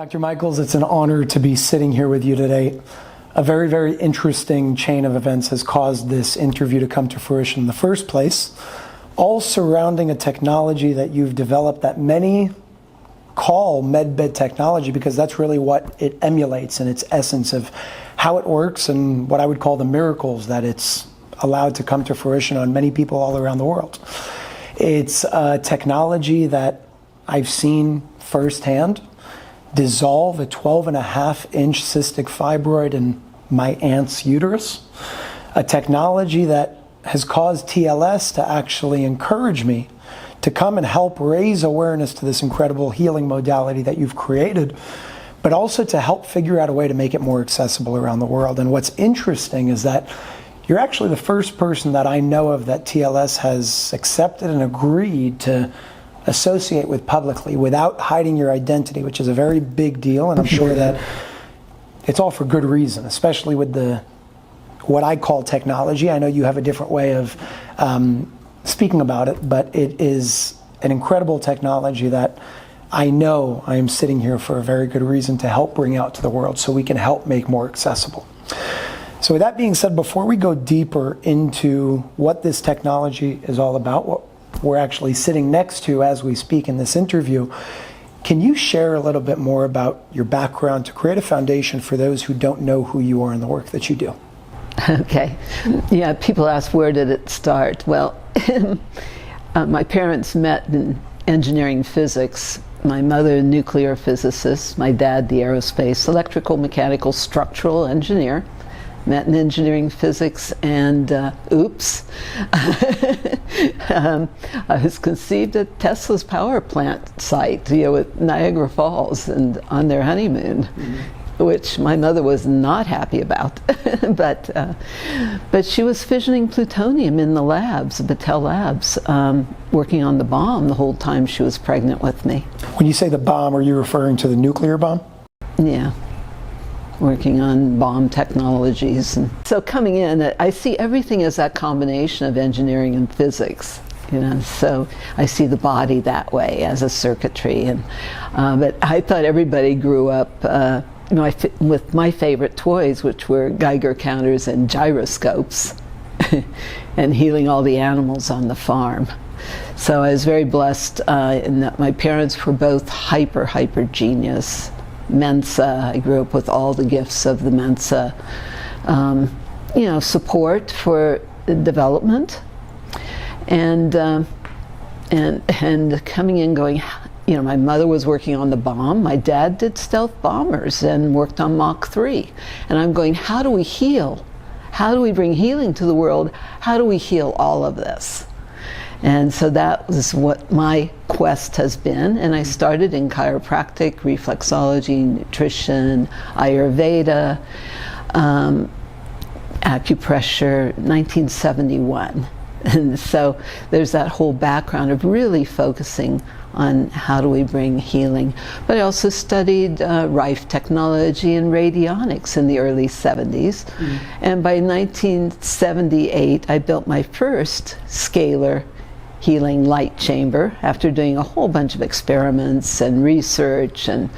Dr. Michaels, it's an honor to be sitting here with you today. A very, very interesting chain of events has caused this interview to come to fruition in the first place, all surrounding a technology that you've developed that many call MedBed technology because that's really what it emulates in its essence of how it works and what I would call the miracles that it's allowed to come to fruition on many people all around the world. It's a technology that I've seen firsthand dissolve a 12.5-inch cystic fibroid in my aunt's uterus, a technology that has caused TLS to actually encourage me to come and help raise awareness to this incredible healing modality that you've created, but also to help figure out a way to make it more accessible around the world. And what's interesting is that you're actually the first person that I know of that TLS has accepted and agreed to associate with publicly without hiding your identity, which is a very big deal, and I'm sure that it's all for good reason, especially with what I call technology. I know you have a different way of speaking about it, but it is an incredible technology that I know I am sitting here for a very good reason to help bring out to the world so we can help make more accessible. So with that being said, before we go deeper into what this technology is all about, what we're actually sitting next to as we speak in this interview, can you share a little bit more about your background to create a foundation for those who don't know who you are and the work that you do? Okay. Yeah, people ask, where did it start? Well, my parents met in engineering physics. My mother, a nuclear physicist, my dad, the aerospace, electrical, mechanical, structural engineer. Met in engineering physics, and oops, I was conceived at Tesla's power plant site, at Niagara Falls, and on their honeymoon, which my mother was not happy about. but she was fissioning plutonium in the labs, Battelle Labs, working on the bomb the whole time she was pregnant with me. When you say the bomb, are you referring to the nuclear bomb? Yeah. Working on bomb technologies. And so coming in, I see everything as that combination of engineering and physics. So I see the body that way as a circuitry. And but I thought everybody grew up with my favorite toys, which were Geiger counters and gyroscopes, and healing all the animals on the farm. So I was very blessed in that my parents were both hyper genius. Mensa, I grew up with all the gifts of the Mensa, support for development, and coming in going, my mother was working on the bomb, my dad did stealth bombers and worked on Mach 3, and I'm going, how do we heal? How do we bring healing to the world? How do we heal all of this? And so that was what my quest has been. And I started in chiropractic, reflexology, nutrition, Ayurveda, acupressure, 1971. And so there's that whole background of really focusing on how do we bring healing. But I also studied Rife technology and radionics in the early 70s. And by 1978, I built my first scalar healing light chamber after doing a whole bunch of experiments and research and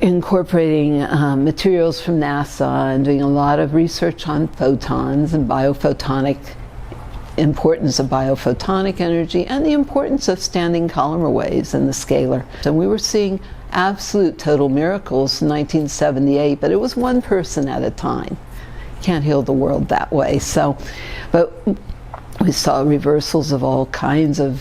incorporating materials from NASA and doing a lot of research on photons and importance of biophotonic energy and the importance of standing columnar waves in the scalar. And we were seeing absolute total miracles in 1978, but it was one person at a time. Can't heal the world that way. But we saw reversals of all kinds of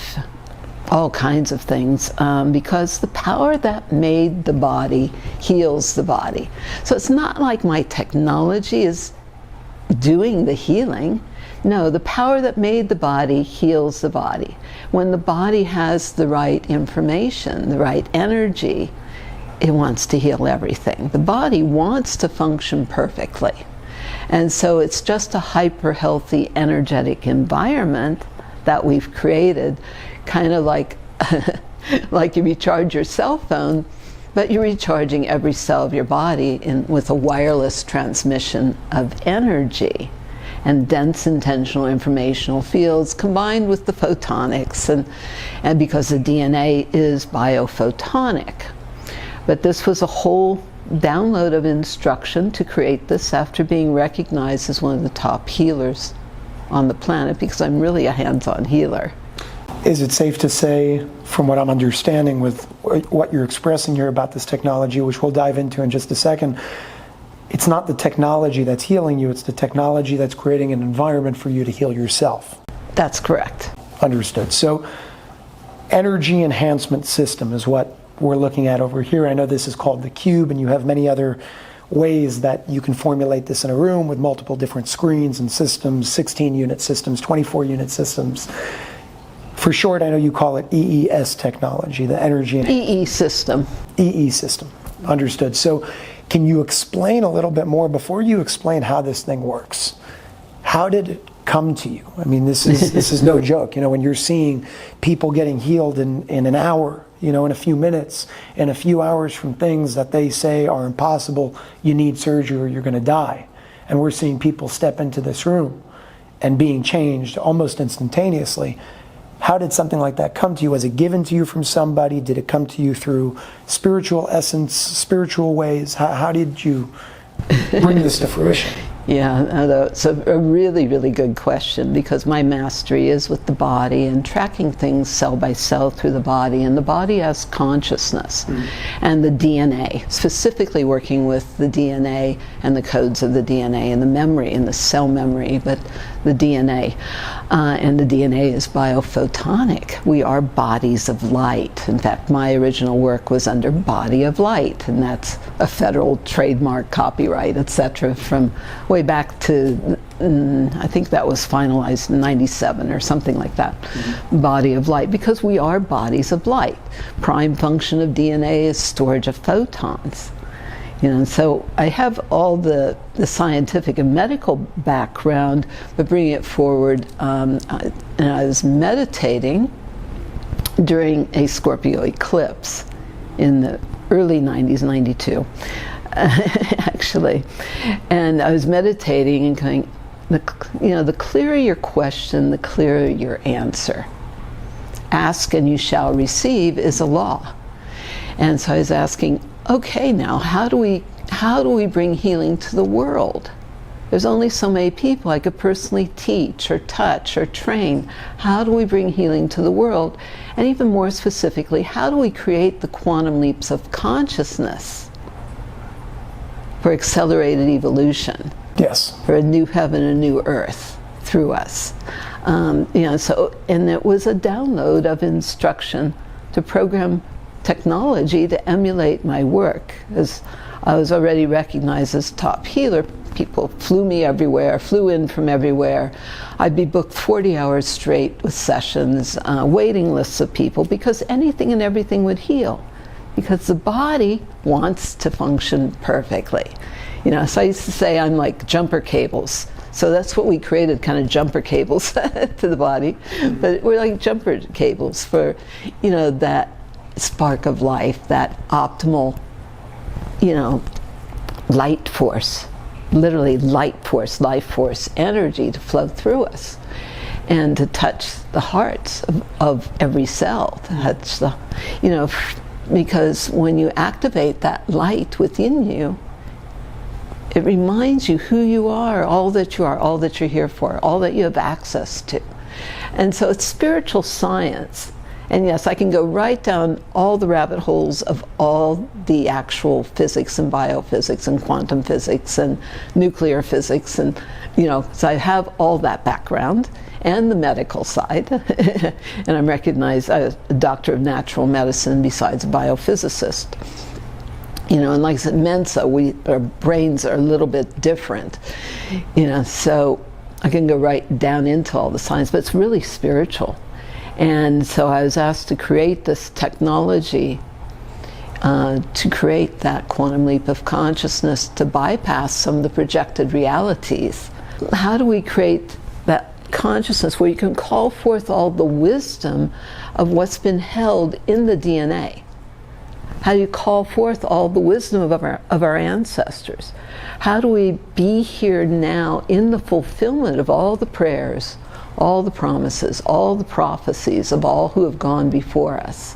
things because the power that made the body heals the body. So it's not like my technology is doing the healing. No, the power that made the body heals the body. When the body has the right information, the right energy, it wants to heal everything. The body wants to function perfectly. And so it's just a hyper healthy energetic environment that we've created, kind of like like you recharge your cell phone, but you're recharging every cell of your body with a wireless transmission of energy and dense intentional informational fields combined with the photonics, and because the DNA is biophotonic. But this was a whole download of instruction to create this after being recognized as one of the top healers on the planet, because I'm really a hands-on healer. Is it safe to say, from what I'm understanding with what you're expressing here about this technology, which we'll dive into in just a second, it's not the technology that's healing you, it's the technology that's creating an environment for you to heal yourself? That's correct. Understood. So energy enhancement system is what we're looking at over here. I know this is called the cube, and you have many other ways that you can formulate this in a room with multiple different screens and systems, 16-unit systems, 24-unit systems. For short, I know you call it EES technology, the energy... EESystem. EESystem. Understood. So can you explain a little bit more, before you explain how this thing works, how did it come to you? I mean, this is no joke. You know, when you're seeing people getting healed in an hour, you know, in a few minutes, in a few hours from things that they say are impossible, you need surgery or you're going to die. And we're seeing people step into this room and being changed almost instantaneously. How did something like that come to you? Was it given to you from somebody? Did it come to you through spiritual essence, spiritual ways? How did you bring this to fruition? Yeah, it's a really, really good question, because my mastery is with the body and tracking things cell by cell through the body, and the body has consciousness and the DNA, specifically working with the DNA and the codes of the DNA and the memory and the cell memory, but the DNA. And the DNA is biophotonic. We are bodies of light. In fact, my original work was under body of light, and that's a federal trademark, copyright, etc., from way back to, I think that was finalized in 97 or something like that. Body of light, because we are bodies of light. Prime function of DNA is storage of photons. You know, so I have all the scientific and medical background, but bringing it forward, and I was meditating during a Scorpio eclipse in the early 90s, 92, actually. And I was meditating and going, the clearer your question, the clearer your answer. Ask and you shall receive is a law. And so I was asking, okay, now how do we bring healing to the world? There's only so many people I could personally teach or touch or train. How do we bring healing to the world? And even more specifically, how do we create the quantum leaps of consciousness for accelerated evolution? Yes. For a new heaven, a new earth through us. And it was a download of instruction to program technology to emulate my work. As I was already recognized as top healer, people flew me everywhere, flew in from everywhere. I'd be booked 40 hours straight with sessions, waiting lists of people, because anything and everything would heal, because the body wants to function perfectly. You know, so I used to say I'm like jumper cables. So that's what we created, kind of jumper cables to the body. But we're like jumper cables for, that spark of life, that optimal, light force, literally light force, life force, energy to flow through us and to touch the hearts of every cell, to touch the, because when you activate that light within you, it reminds you who you are, all that you are, all that you're here for, all that you have access to. And so it's spiritual science. And yes, I can go right down all the rabbit holes of all the actual physics and biophysics and quantum physics and nuclear physics, and so I have all that background and the medical side. And I'm recognized as a doctor of natural medicine besides a biophysicist. And like I said, Mensa, our brains are a little bit different. So I can go right down into all the science, but it's really spiritual. And so I was asked to create this technology to create that quantum leap of consciousness, to bypass some of the projected realities. How do we create that consciousness where you can call forth all the wisdom of what's been held in the DNA? How do you call forth all the wisdom of our ancestors? How do we be here now in the fulfillment of all the prayers, all the promises, all the prophecies of all who have gone before us?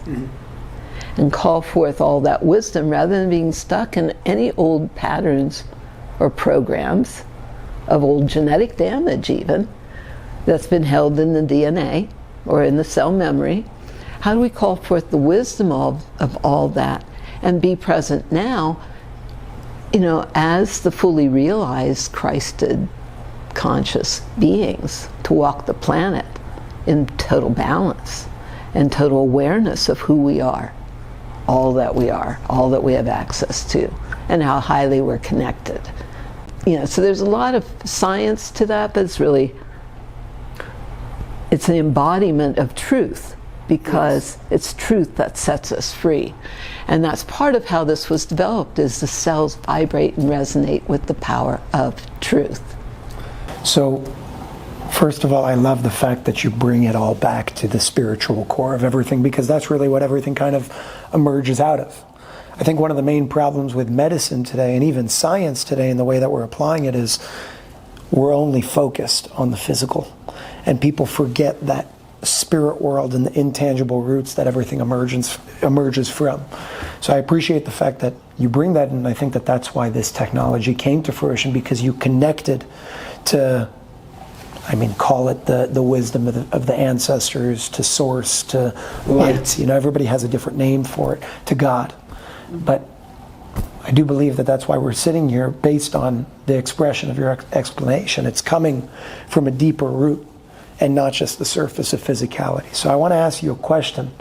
and call forth all that wisdom rather than being stuck in any old patterns or programs of old genetic damage even that's been held in the DNA or in the cell memory. How do we call forth the wisdom of all that and be present now, as the fully realized Christed conscious beings, to walk the planet in total balance and total awareness of who we are, all that we are, all that we have access to, and how highly we're connected. So there's a lot of science to that, but it's an embodiment of truth, because it's truth that sets us free. And that's part of how this was developed, is the cells vibrate and resonate with the power of truth. So, first of all, I love the fact that you bring it all back to the spiritual core of everything, because that's really what everything kind of emerges out of. I think one of the main problems with medicine today, and even science today, in the way that we're applying it, is we're only focused on the physical. And people forget that spirit world and the intangible roots that everything emerges from. So I appreciate the fact that you bring that in, and I think that that's why this technology came to fruition, because you connected to, call it the wisdom of the ancestors, to source, to light. Yeah. Everybody has a different name for it, to God. But I do believe that that's why we're sitting here, based on the expression of your explanation. It's coming from a deeper root and not just the surface of physicality. So I want to ask you a question.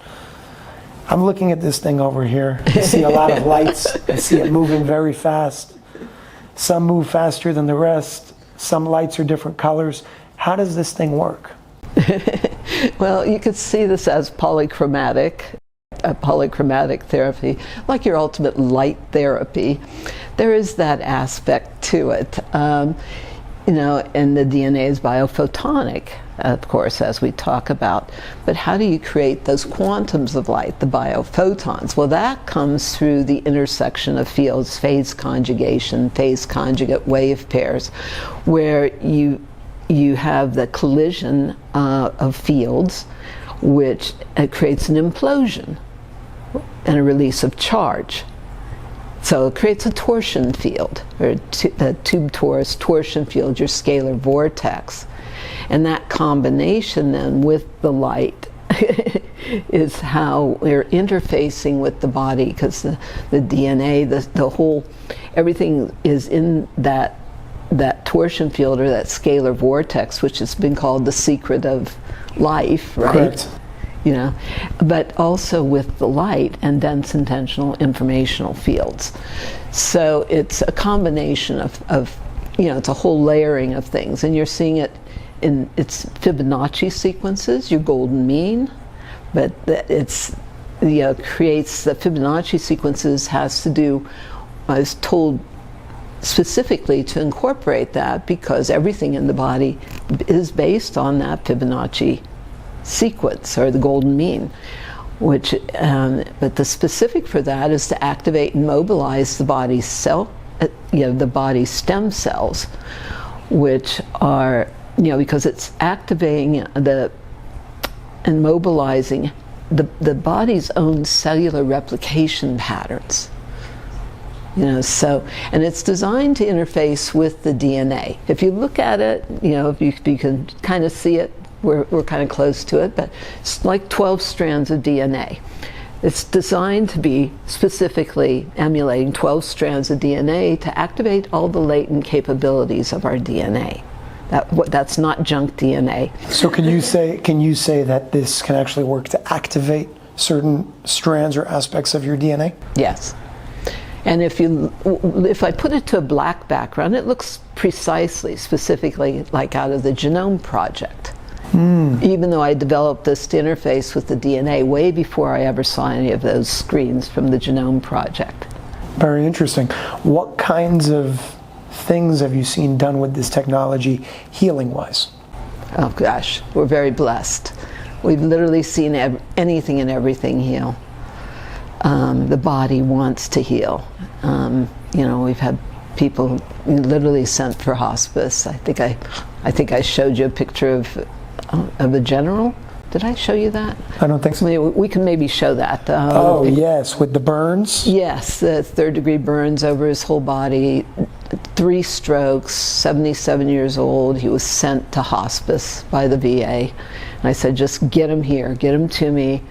I'm looking at this thing over here. I see a lot of lights. I see it moving very fast. Some move faster than the rest. Some lights are different colors. How does this thing work? Well, you could see this as polychromatic. A polychromatic therapy, like your ultimate light therapy. There is that aspect to it. And the DNA is biophotonic, of course, as we talk about. But how do you create those quantums of light, the biophotons? Well, that comes through the intersection of fields, phase conjugation, phase conjugate wave pairs, where you have the collision of fields, which creates an implosion and a release of charge. So it creates a torsion field, or the tube torus torsion field, your scalar vortex. And that combination then with the light is how we're interfacing with the body, because the DNA, the whole, everything is in that torsion field, or that scalar vortex, which has been called the secret of life, right? Correct. But also with the light and dense intentional informational fields. So it's a combination of it's a whole layering of things, and you're seeing it in its Fibonacci sequences, your golden mean, but it's creates the Fibonacci sequences has to do, I was told specifically to incorporate that, because everything in the body is based on that Fibonacci sequence, or the golden mean, which but the specific for that is to activate and mobilize the body's the body's stem cells, which are because it's activating and mobilizing the body's own cellular replication patterns. So, and it's designed to interface with the DNA. If you look at it, if you can kind of see it, we're kind of close to it, but it's like 12 strands of DNA. It's designed to be specifically emulating 12 strands of DNA to activate all the latent capabilities of our DNA. That's not junk DNA. So can you say that this can actually work to activate certain strands or aspects of your DNA? Yes. And if I put it to a black background, it looks precisely, specifically like out of the Genome Project. Even though I developed this to interface with the DNA way before I ever saw any of those screens from the Genome Project. Very interesting. What kinds of things have you seen done with this technology, healing-wise? Oh gosh, we're very blessed. We've literally seen anything and everything heal. The body wants to heal. We've had people literally sent for hospice. I think I showed you a picture of a general Did I show you that? I don't think so. We can maybe show that. Oh, yes, with the burns? Yes, the third-degree burns over his whole body, 3 strokes, 77 years old. He was sent to hospice by the VA. And I said, just get him here, get him to me.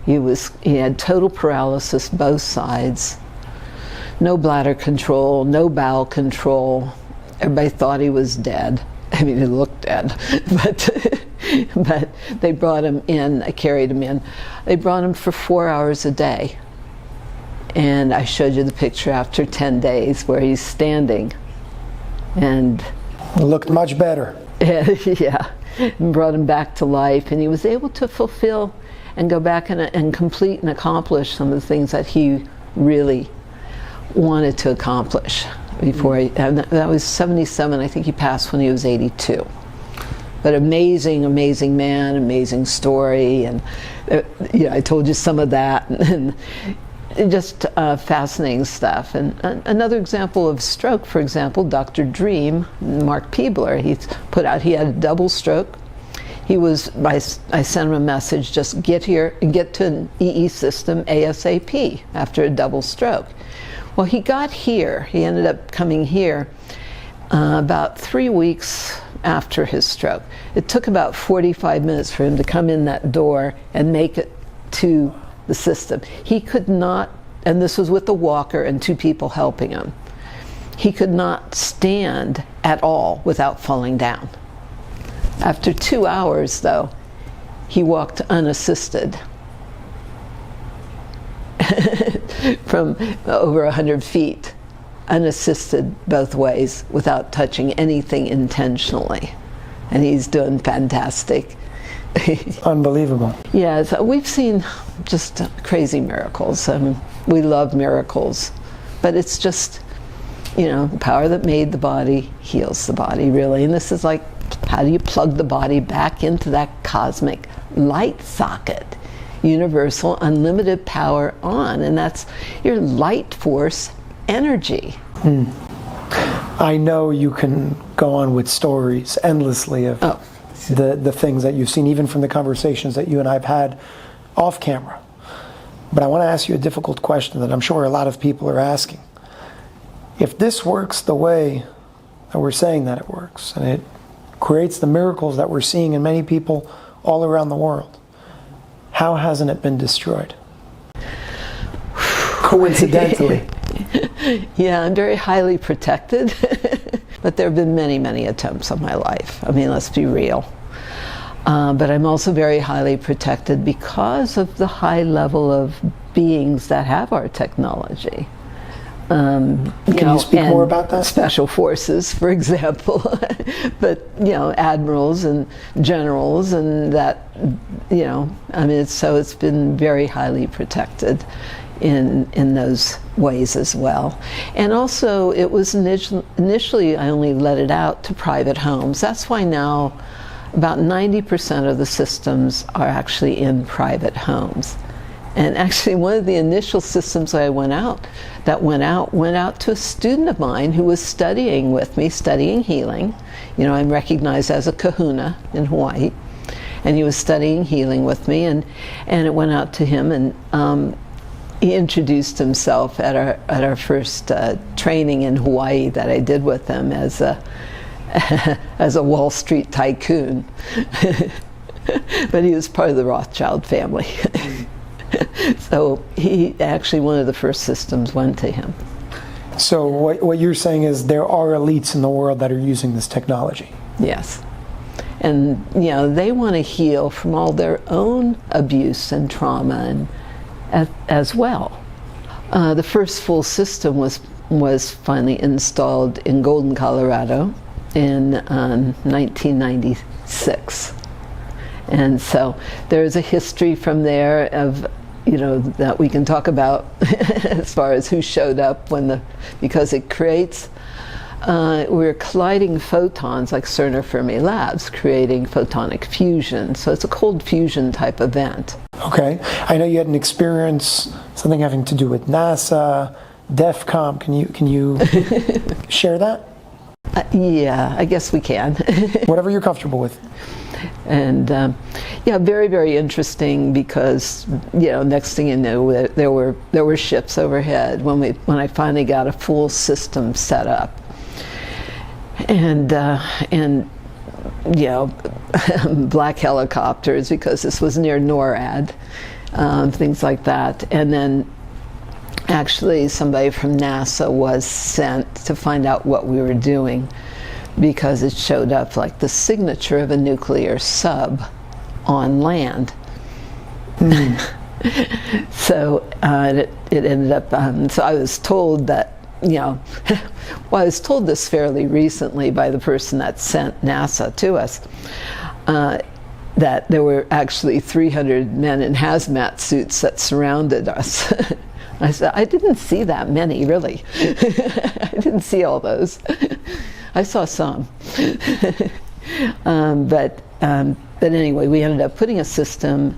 He had total paralysis, both sides. No bladder control, no bowel control. Everybody thought he was dead. I mean, he looked dead, but they brought him in. I carried him in. They brought him for 4 hours a day. And I showed you the picture after 10 days where he's standing. And It looked much better. yeah, and brought him back to life. And he was able to fulfill and go back and complete and accomplish some of the things that he really wanted to accomplish before and that was 77. I think he passed when he was 82. But amazing, amazing man, amazing story, and I told you some of that, and just fascinating stuff. And another example of stroke, for example, Dr. Dream, Mark Peebler, he had a double stroke. I sent him a message, just get here and get to an EESystem ASAP after a double stroke. Well, he got here. He ended up coming here about 3 weeks after his stroke. It took about 45 minutes for him to come in that door and make it to the system. He could not, and this was with a walker and 2 people helping him, he could not stand at all without falling down. After 2 hours, though, he walked unassisted from over 100 feet, unassisted both ways, without touching anything intentionally. And he's doing fantastic. Unbelievable. Yeah, so we've seen just crazy miracles. I mean, we love miracles, but it's just, the power that made the body heals the body, really. And this is like, how do you plug the body back into that cosmic light socket? Universal, unlimited power on, and that's your light force energy. I know you can go on with stories endlessly of the things that you've seen, even from the conversations that you and I have had off camera. But I want to ask you a difficult question that I'm sure a lot of people are asking. If this works the way that we're saying that it works, and it creates the miracles that we're seeing in many people all around the world, how hasn't it been destroyed? Coincidentally. Yeah, I'm very highly protected, but there have been many, many attempts on my life. I mean, let's be real. But I'm also very highly protected because of the high level of beings that have our technology. Can you speak more about that? Special forces, for example, but admirals and generals, and that so it's been very highly protected in those ways as well. And also, it was initially I only let it out to private homes. That's why now about 90% of the systems are actually in private homes. And actually, one of the initial systems that went out to a student of mine who was studying with me, studying healing. I'm recognized as a kahuna in Hawaii, and he was studying healing with me, and it went out to him, and he introduced himself at our first training in Hawaii that I did with him as a Wall Street tycoon, but he was part of the Rothschild family. So one of the first systems went to him. So what you're saying is there are elites in the world that are using this technology? Yes. And they want to heal from all their own abuse and trauma as well. The first full system was finally installed in Golden, Colorado in 1996. And so there's a history from there of that we can talk about as far as who showed up because it creates, we're colliding photons like CERN Fermi Labs, creating photonic fusion. So it's a cold fusion type event. Okay. I know you had an experience, something having to do with NASA, DEFCON. Can you share that? Yeah, I guess we can. Whatever you're comfortable with. And yeah, very, very interesting because, next thing you know, there were ships overhead when I finally got a full system set up. And black helicopters, because this was near NORAD, things like that. And then actually somebody from NASA was sent to find out what we were doing, because it showed up like the signature of a nuclear sub on land. So it ended up, so I was told that, well, I was told this fairly recently by the person that sent NASA to us, that there were actually 300 men in hazmat suits that surrounded us. I said, I didn't see that many, really. I didn't see all those. I saw some. But anyway, we ended up putting a system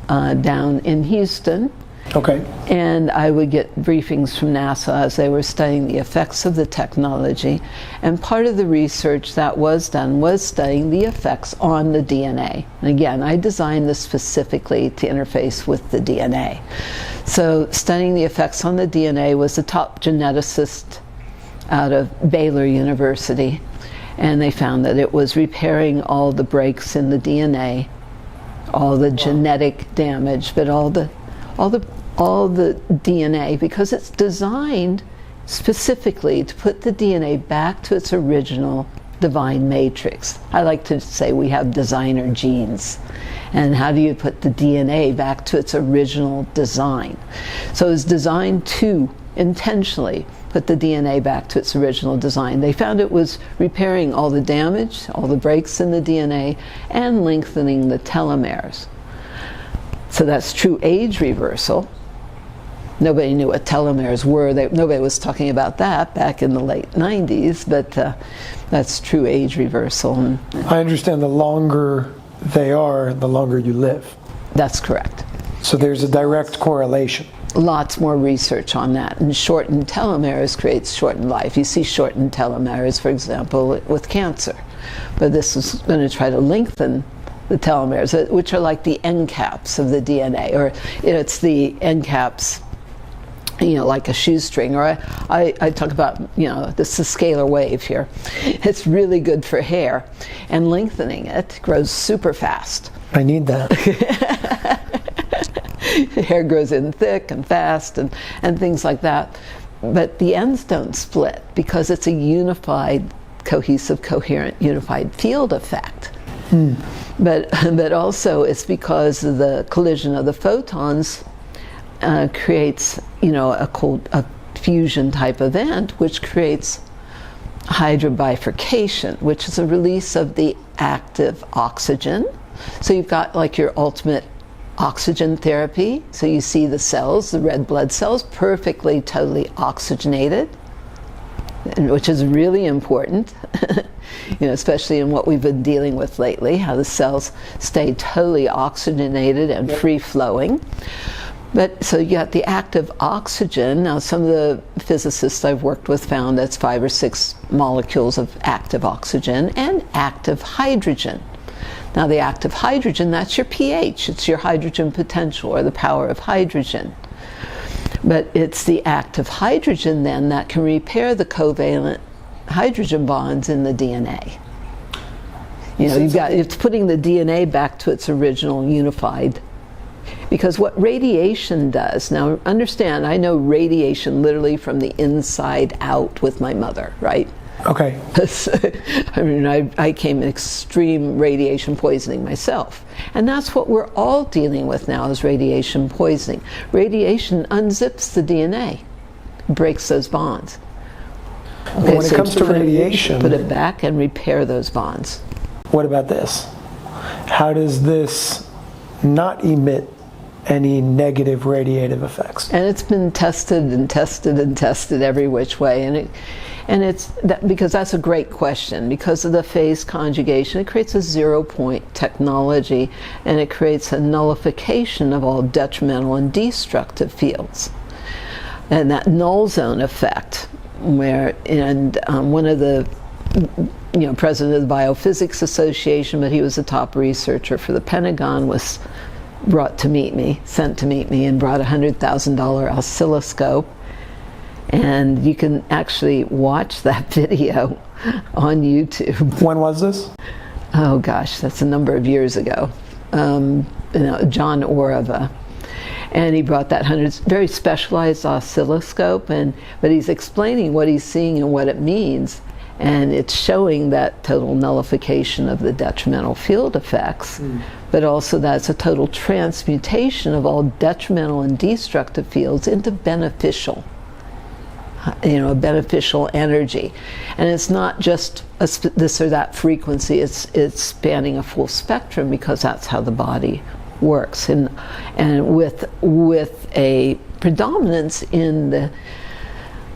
down in Houston. Okay. And I would get briefings from NASA as they were studying the effects of the technology. And part of the research that was done was studying the effects on the DNA. And again, I designed this specifically to interface with the DNA. So studying the effects on the DNA was the top geneticist out of Baylor University. And they found that it was repairing all the breaks in the DNA, all the genetic damage, but all the DNA, because it's designed specifically to put the DNA back to its original divine matrix. I like to say we have designer genes. And how do you put the DNA back to its original design? So it's designed to intentionally put the DNA back to its original design. They found it was repairing all the damage, all the breaks in the DNA, and lengthening the telomeres. So that's true age reversal. Nobody knew what telomeres were. Nobody was talking about that back in the late 90s, but that's true age reversal. I understand the longer they are, the longer you live. That's correct. So there's a direct correlation. Lots more research on that. And shortened telomeres creates shortened life. You see shortened telomeres, for example, with cancer. But this is going to try to lengthen the telomeres, which are like the end caps of the DNA, or it's the end caps, like a shoestring, or I talk about, this is a scalar wave here. It's really good for hair, and lengthening it grows super fast. I need that. Hair grows in thick and fast and things like that. But the ends don't split because it's a unified, cohesive, coherent, unified field effect. But also it's because of the collision of the photons creates, a fusion type event, which creates hydrobifurcation, which is a release of the active oxygen. So you've got like your ultimate oxygen therapy. So you see the cells, the red blood cells, perfectly, totally oxygenated, which is really important, especially in what we've been dealing with lately, how the cells stay totally oxygenated and free-flowing. But so you got the active oxygen. Now some of the physicists I've worked with found that's 5 or 6 molecules of active oxygen and active hydrogen. Now the active hydrogen, that's your pH, it's your hydrogen potential, or the power of hydrogen. But it's the active hydrogen then that can repair the covalent hydrogen bonds in the DNA. It's putting the DNA back to its original unified. Because what radiation does, now understand, I know radiation literally from the inside out with my mother, right? Okay. I mean, I came in extreme radiation poisoning myself. And that's what we're all dealing with now, is radiation poisoning. Radiation unzips the DNA, breaks those bonds. Okay, when it comes to radiation, put it back and repair those bonds. What about this? How does this not emit any negative radiative effects? And it's been tested and tested and tested every which way, and it's that, because that's a great question. Because of the phase conjugation, it creates a 0-point technology, and it creates a nullification of all detrimental and destructive fields. And that null zone effect, one of the president of the Biophysics Association, but he was a top researcher for the Pentagon, was sent to meet me, and brought a $100,000 oscilloscope. And you can actually watch that video on YouTube. When was this? Oh gosh, that's a number of years ago. John Orava. And he brought that very specialized oscilloscope, but he's explaining what he's seeing and what it means. And it's showing that total nullification of the detrimental field effects, but also that's a total transmutation of all detrimental and destructive fields into beneficial, beneficial energy. And it's not just this or that frequency, it's spanning a full spectrum, because that's how the body works. And with a predominance in the,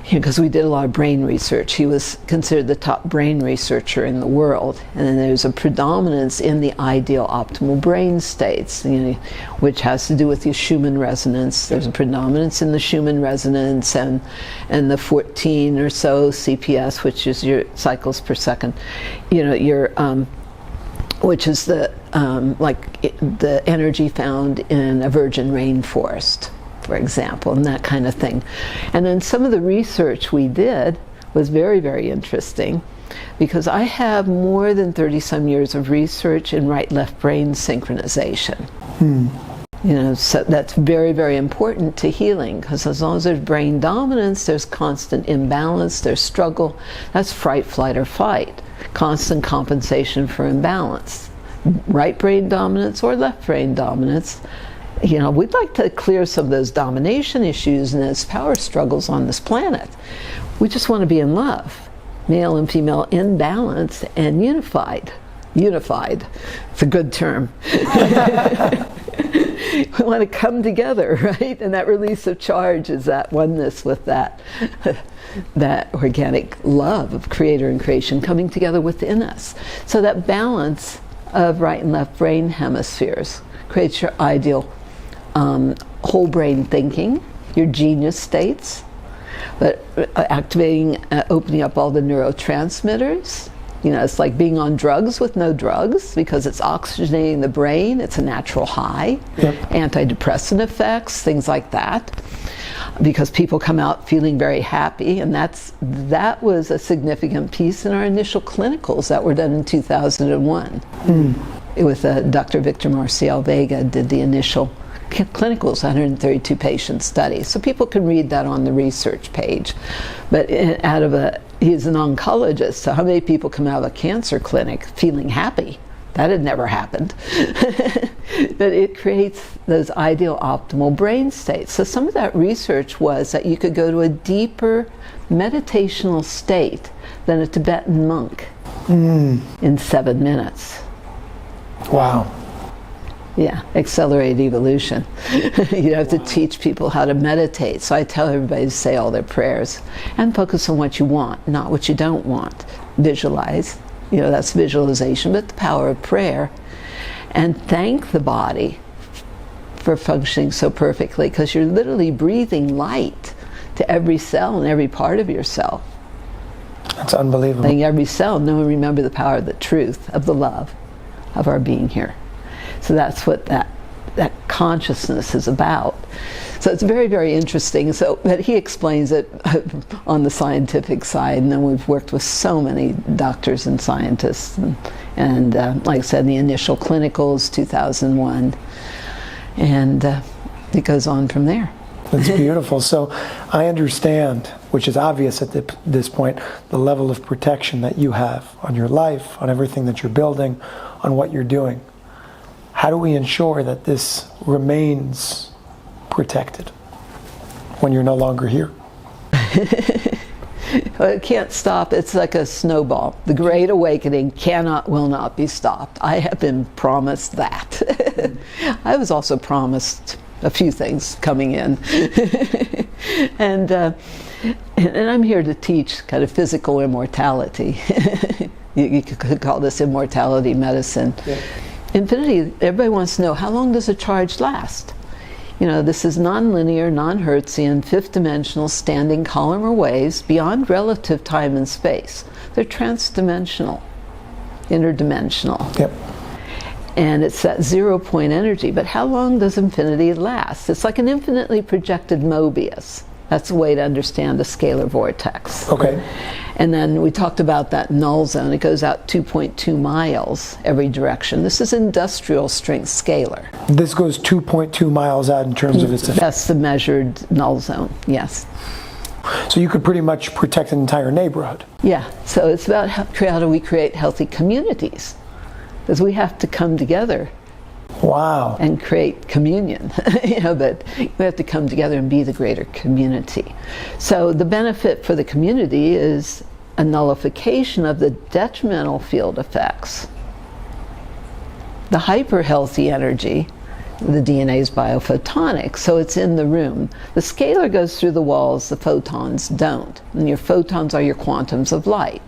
because we did a lot of brain research. He was considered the top brain researcher in the world. And then there's a predominance in the ideal optimal brain states, which has to do with the Schumann resonance. There's a predominance in the Schumann resonance and the 14 or so CPS, which is your cycles per second, which is the the energy found in a virgin rainforest, for example, and that kind of thing. And then some of the research we did was very, very interesting, because I have more than 30-some years of research in right-left brain synchronization. So that's very, very important to healing, because as long as there's brain dominance, there's constant imbalance, there's struggle. That's fright, flight, or fight. Constant compensation for imbalance. Right brain dominance or left brain dominance. We'd like to clear some of those domination issues and those power struggles on this planet. We just want to be in love, male and female in balance and unified. Unified, it's a good term. We want to come together, right? And that release of charge is that oneness with that organic love of creator and creation coming together within us. So that balance of right and left brain hemispheres creates your ideal whole brain thinking, your genius states, but activating, opening up all the neurotransmitters. It's like being on drugs with no drugs, because it's oxygenating the brain. It's a natural high. Yep. Antidepressant effects, things like that, because people come out feeling very happy. And that was a significant piece in our initial clinicals that were done in 2001. With Dr. Victor Marcial Vega did the initial clinicals, 132 patient study. So people can read that on the research page. But he's an oncologist, so how many people come out of a cancer clinic feeling happy? That had never happened. But it creates those ideal optimal brain states. So some of that research was that you could go to a deeper meditational state than a Tibetan monk in 7 minutes. Wow. Yeah, accelerated evolution. You have to teach people how to meditate. So I tell everybody to say all their prayers and focus on what you want, not what you don't want. Visualize, that's visualization, but the power of prayer. And thank the body for functioning so perfectly, because you're literally breathing light to every cell and every part of yourself. That's unbelievable. Thank every cell. No, remember the power of the truth, of the love, of our being here. So that's what that consciousness is about. So it's very, very interesting. But he explains it on the scientific side, and then we've worked with so many doctors and scientists, and like I said, the initial clinicals, 2001, and it goes on from there. That's beautiful. So I understand, which is obvious at this point, the level of protection that you have on your life, on everything that you're building, on what you're doing. How do we ensure that this remains protected when you're no longer here? Well, it can't stop. It's like a snowball. The Great Awakening will not be stopped. I have been promised that. I was also promised a few things coming in. And I'm here to teach kind of physical immortality. You could call this immortality medicine. Yeah. Infinity, everybody wants to know, how long does a charge last? This is nonlinear, non-Hertzian, fifth-dimensional, standing column or waves beyond relative time and space. They're transdimensional. interdimensional. Yep. And it's that 0-point energy. But how long does infinity last? It's like an infinitely projected Mobius. That's a way to understand the scalar vortex. Okay. And then we talked about that null zone. It goes out 2.2 miles every direction. This is industrial strength scalar. This goes 2.2 miles out in terms of its effect. That's the measured null zone, yes. So you could pretty much protect an entire neighborhood. Yeah, so it's about how do we create healthy communities? Because we have to come together. Wow. And create communion, but we have to come together and be the greater community. So the benefit for the community is a nullification of the detrimental field effects. The hyper-healthy energy, the DNA is biophotonic, so it's in the room. The scalar goes through the walls, the photons don't. And your photons are your quantums of light.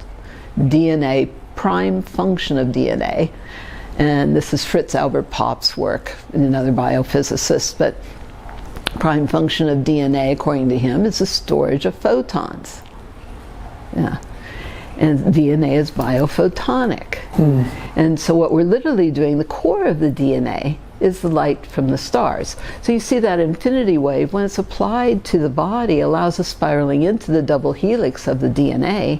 DNA, prime function of DNA, and this is Fritz Albert Popp's work, another biophysicist, but prime function of DNA, according to him, is the storage of photons. Yeah. And DNA is biophotonic. And so what we're literally doing, the core of the DNA, is the light from the stars. So you see that infinity wave, when it's applied to the body, allows us spiraling into the double helix of the DNA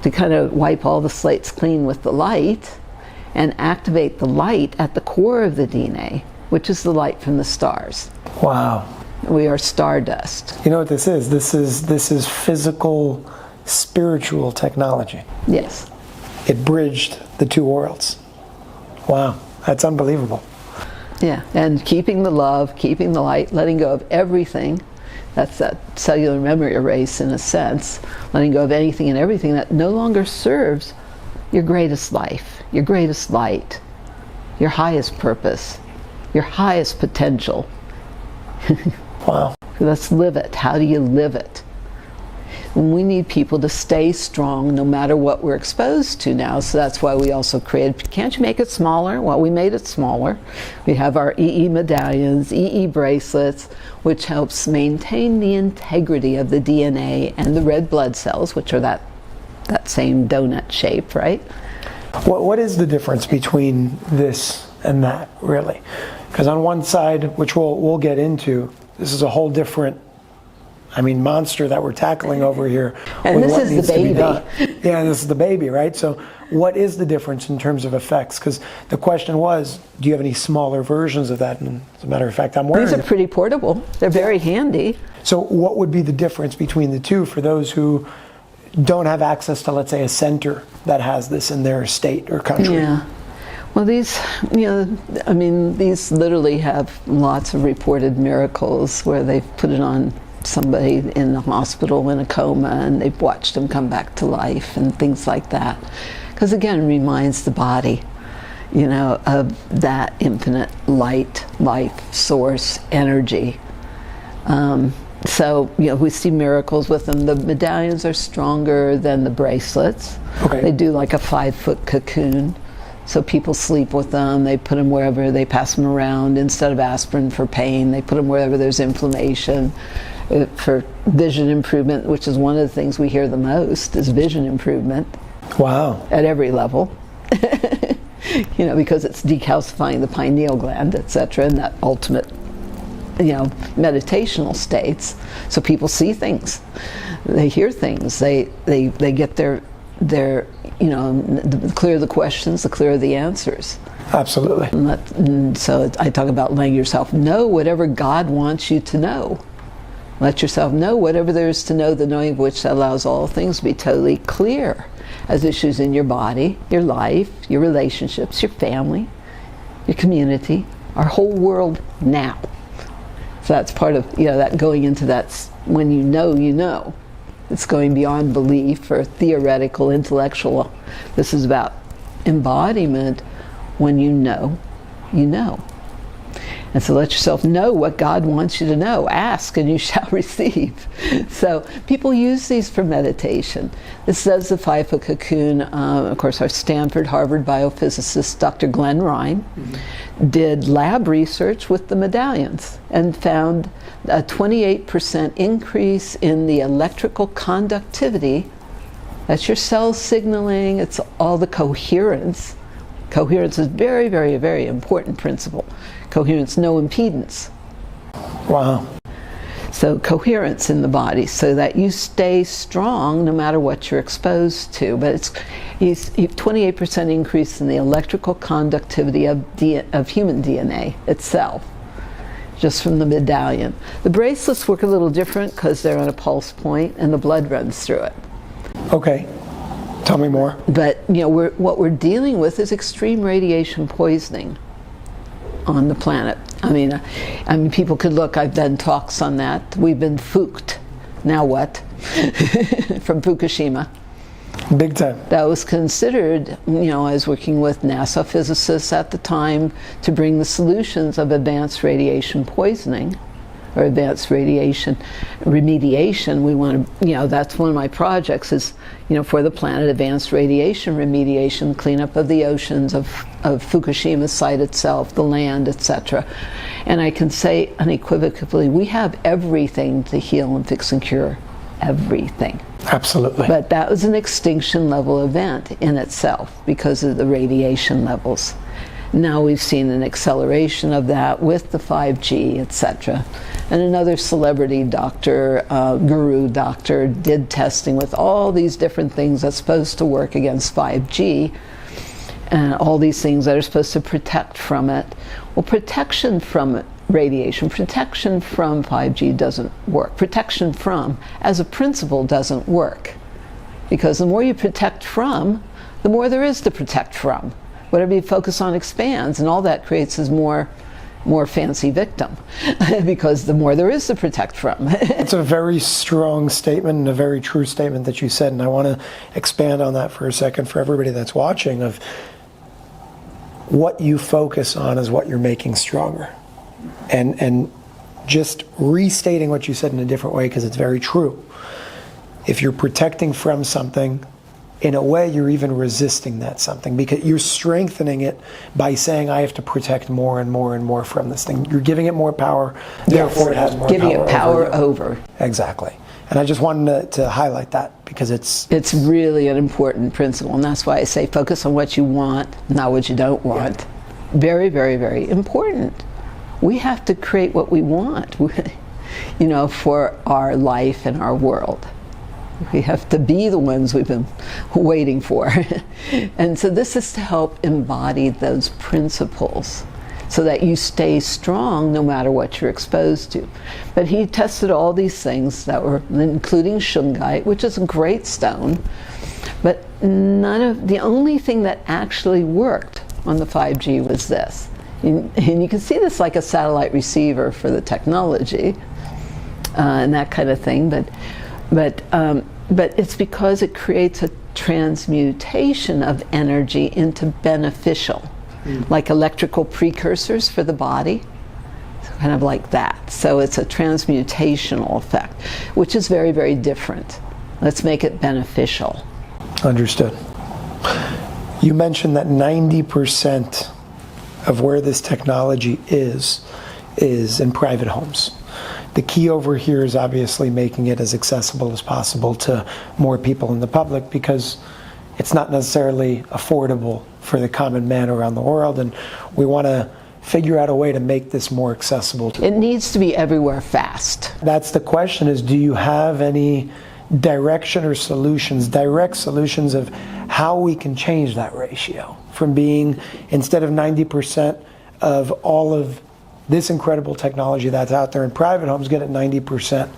to kind of wipe all the slates clean with the light and activate the light at the core of the DNA, which is the light from the stars. Wow. We are stardust. You know what this is? This is physical, spiritual technology. Yes. It bridged the two worlds. Wow, that's unbelievable. Yeah, and keeping the love, keeping the light, letting go of everything. That's that cellular memory erase in a sense. Letting go of anything and everything that no longer serves your greatest life, your greatest light, your highest purpose, your highest potential. Wow. Let's live it. How do you live it? And we need people to stay strong no matter what we're exposed to now. So that's why we also created, can't you make it smaller? Well, we made it smaller. We have our EE medallions, EE bracelets, which helps maintain the integrity of the DNA and the red blood cells, which are that same donut shape, right? What is the difference between this and that, really? Because on one side, which we'll get into, this is a whole different, monster that we're tackling over here. And this is the baby. Yeah, this is the baby, right? So what is the difference in terms of effects? Because the question was, do you have any smaller versions of that? And as a matter of fact, I'm wearing These are pretty portable. They're very handy. So what would be the difference between the two for those who don't have access to, let's say, a center that has this in their state or country? Yeah. Well, these, these literally have lots of reported miracles where they've put it on somebody in the hospital in a coma and they've watched them come back to life and things like that. Because again, it reminds the body, of that infinite light, life, source, energy. So, we see miracles with them. The medallions are stronger than the bracelets. Okay. They do like a 5-foot cocoon. So people sleep with them. They put them wherever, they pass them around. Instead of aspirin for pain, they put them wherever there's inflammation. For vision improvement, which is one of the things we hear the most, is vision improvement. Wow. At every level. Because it's decalcifying the pineal gland, etc., and that ultimate meditational states. So people see things, they hear things, they get their the clearer the questions, the clearer the answers. Absolutely. And so I talk about letting yourself know whatever God wants you to know. Let yourself know whatever there is to know, the knowing of which allows all things to be totally clear as issues in your body, your life, your relationships, your family, your community, our whole world now. So that's part of, that going into that, when you know. It's going beyond belief or theoretical, intellectual. This is about embodiment. When you know, you know. And so let yourself know what God wants you to know. Ask and you shall receive. So people use these for meditation. This says the 5-foot cocoon. Of course, our Stanford, Harvard biophysicist, Dr. Glenn Ryan, did lab research with the medallions and found a 28% increase in the electrical conductivity That's your cell signaling. It's all the coherence. Coherence is very, very, very important principle. Coherence, no impedance. Wow. So coherence in the body, so that you stay strong no matter what you're exposed to. But it's 28% increase in the electrical conductivity of human DNA itself, just from the medallion. The bracelets work a little different because they're on a pulse point and the blood runs through it. Okay. Tell me more. But what we're dealing with is extreme radiation poisoning on the planet. I mean, people could look. I've done talks on that. We've been fooked. Now what? From Fukushima. Big time. That was considered. I was working with NASA physicists at the time to bring the solutions of advanced radiation poisoning, or advanced radiation remediation. We want to, that's one of my projects is, for the planet, advanced radiation remediation, cleanup of the oceans of Fukushima site itself, the land, etc. And I can say unequivocally, we have everything to heal and fix and cure. Everything. Absolutely. But that was an extinction level event in itself because of the radiation levels. Now we've seen an acceleration of that with the 5G, etc. And another celebrity doctor, guru doctor, did testing with all these different things that's supposed to work against 5G, and all these things that are supposed to protect from it. Well, protection from radiation, protection from 5G doesn't work. Protection from, as a principle, doesn't work. Because the more you protect from, the more there is to protect from. Whatever you focus on expands, and all that creates is more fancy victim, because the more there is to protect from. It's a very strong statement and a very true statement that you said, and I want to expand on that for a second for everybody that's watching. Of what you focus on is what you're making stronger, and just restating what you said in a different way, because it's very true. If you're protecting from something, in a way, you're even resisting that something, because you're strengthening it by saying, I have to protect more and more and more from this thing. You're giving it more power, therefore it has more giving power. Giving it power over. Exactly. And I just wanted to highlight that, because it's really an important principle, and that's why I say focus on what you want, not what you don't want. Yeah. Very, very, very important. We have to create what we want, for our life and our world. We have to be the ones we've been waiting for. And so this is to help embody those principles so that you stay strong no matter what you're exposed to. But he tested all these things that were, including shungite, which is a great stone, but the only thing that actually worked on the 5G was this. And you can see this like a satellite receiver for the technology and that kind of thing, but it's because it creates a transmutation of energy into beneficial, like electrical precursors for the body, kind of like that. So it's a transmutational effect, which is very, very different. Let's make it beneficial. Understood. You mentioned that 90% of where this technology is in private homes. The key over here is obviously making it as accessible as possible to more people in the public, because it's not necessarily affordable for the common man around the world, and we want to figure out a way to make this more accessible. It needs to be everywhere fast. That's the question, is do you have any direction or direct solutions of how we can change that ratio from being, instead of 90% of all of this incredible technology that's out there in private homes, get it 90%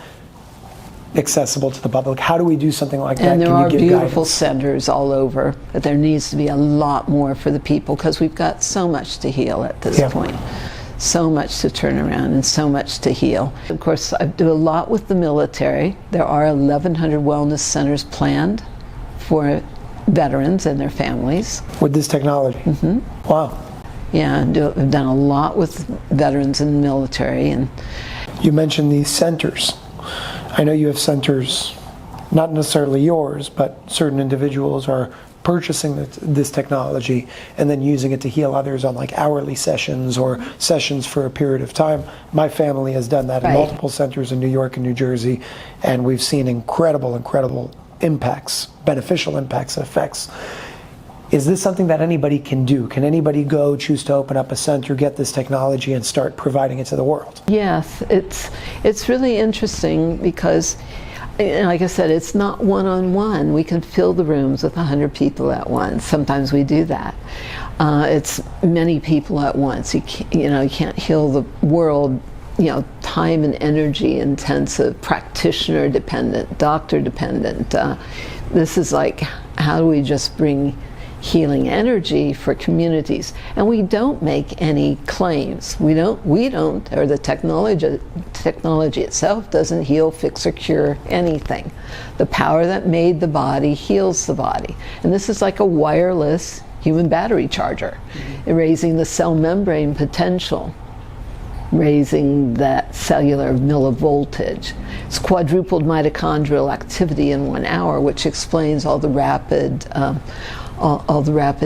accessible to the public? How do we do something like that? And there are beautiful guidance? centers all over, but there needs to be a lot more for the people, because we've got so much to heal at this point. So much to turn around and so much to heal. Of course, I do a lot with the military. There are 1,100 wellness centers planned for veterans and their families. With this technology? Mm-hmm. Wow. Yeah, I've done a lot with veterans in the military. And you mentioned these centers. I know you have centers, not necessarily yours, but certain individuals are purchasing this technology and then using it to heal others on like hourly sessions or sessions for a period of time. My family has done that in multiple centers in New York and New Jersey, and we've seen incredible impacts, beneficial impacts and effects. Is this something that anybody can do? Can anybody go choose to open up a center, get this technology, and start providing it to the world? Yes, it's really interesting because, like I said, it's not one-on-one. We can fill the rooms with 100 people at once. Sometimes we do that. It's many people at once. You can't heal the world, time and energy intensive, practitioner dependent, doctor dependent. This is like, how do we just bring healing energy for communities? And we don't make any claims. We don't, or the technology itself doesn't heal, fix, or cure anything. The power that made the body heals the body. And this is like a wireless human battery charger, raising the cell membrane potential, raising that cellular millivoltage. It's quadrupled mitochondrial activity in 1 hour, which explains all the rapid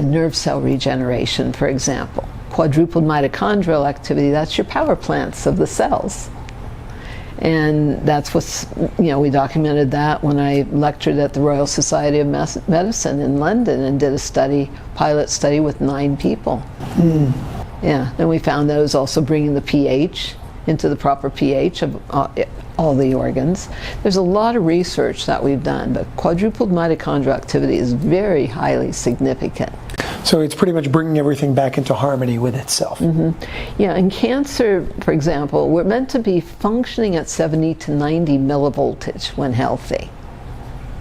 nerve cell regeneration, for example. Quadrupled mitochondrial activity, that's your power plants of the cells. And that's what's, we documented that when I lectured at the Royal Society of Medicine in London and did a pilot study with 9 people. Yeah, and we found that it was also bringing the pH into the proper pH of all the organs. There's a lot of research that we've done, but quadrupled mitochondrial activity is very highly significant. So it's pretty much bringing everything back into harmony with itself. Yeah, in cancer, for example, we're meant to be functioning at 70 to 90 millivoltage when healthy,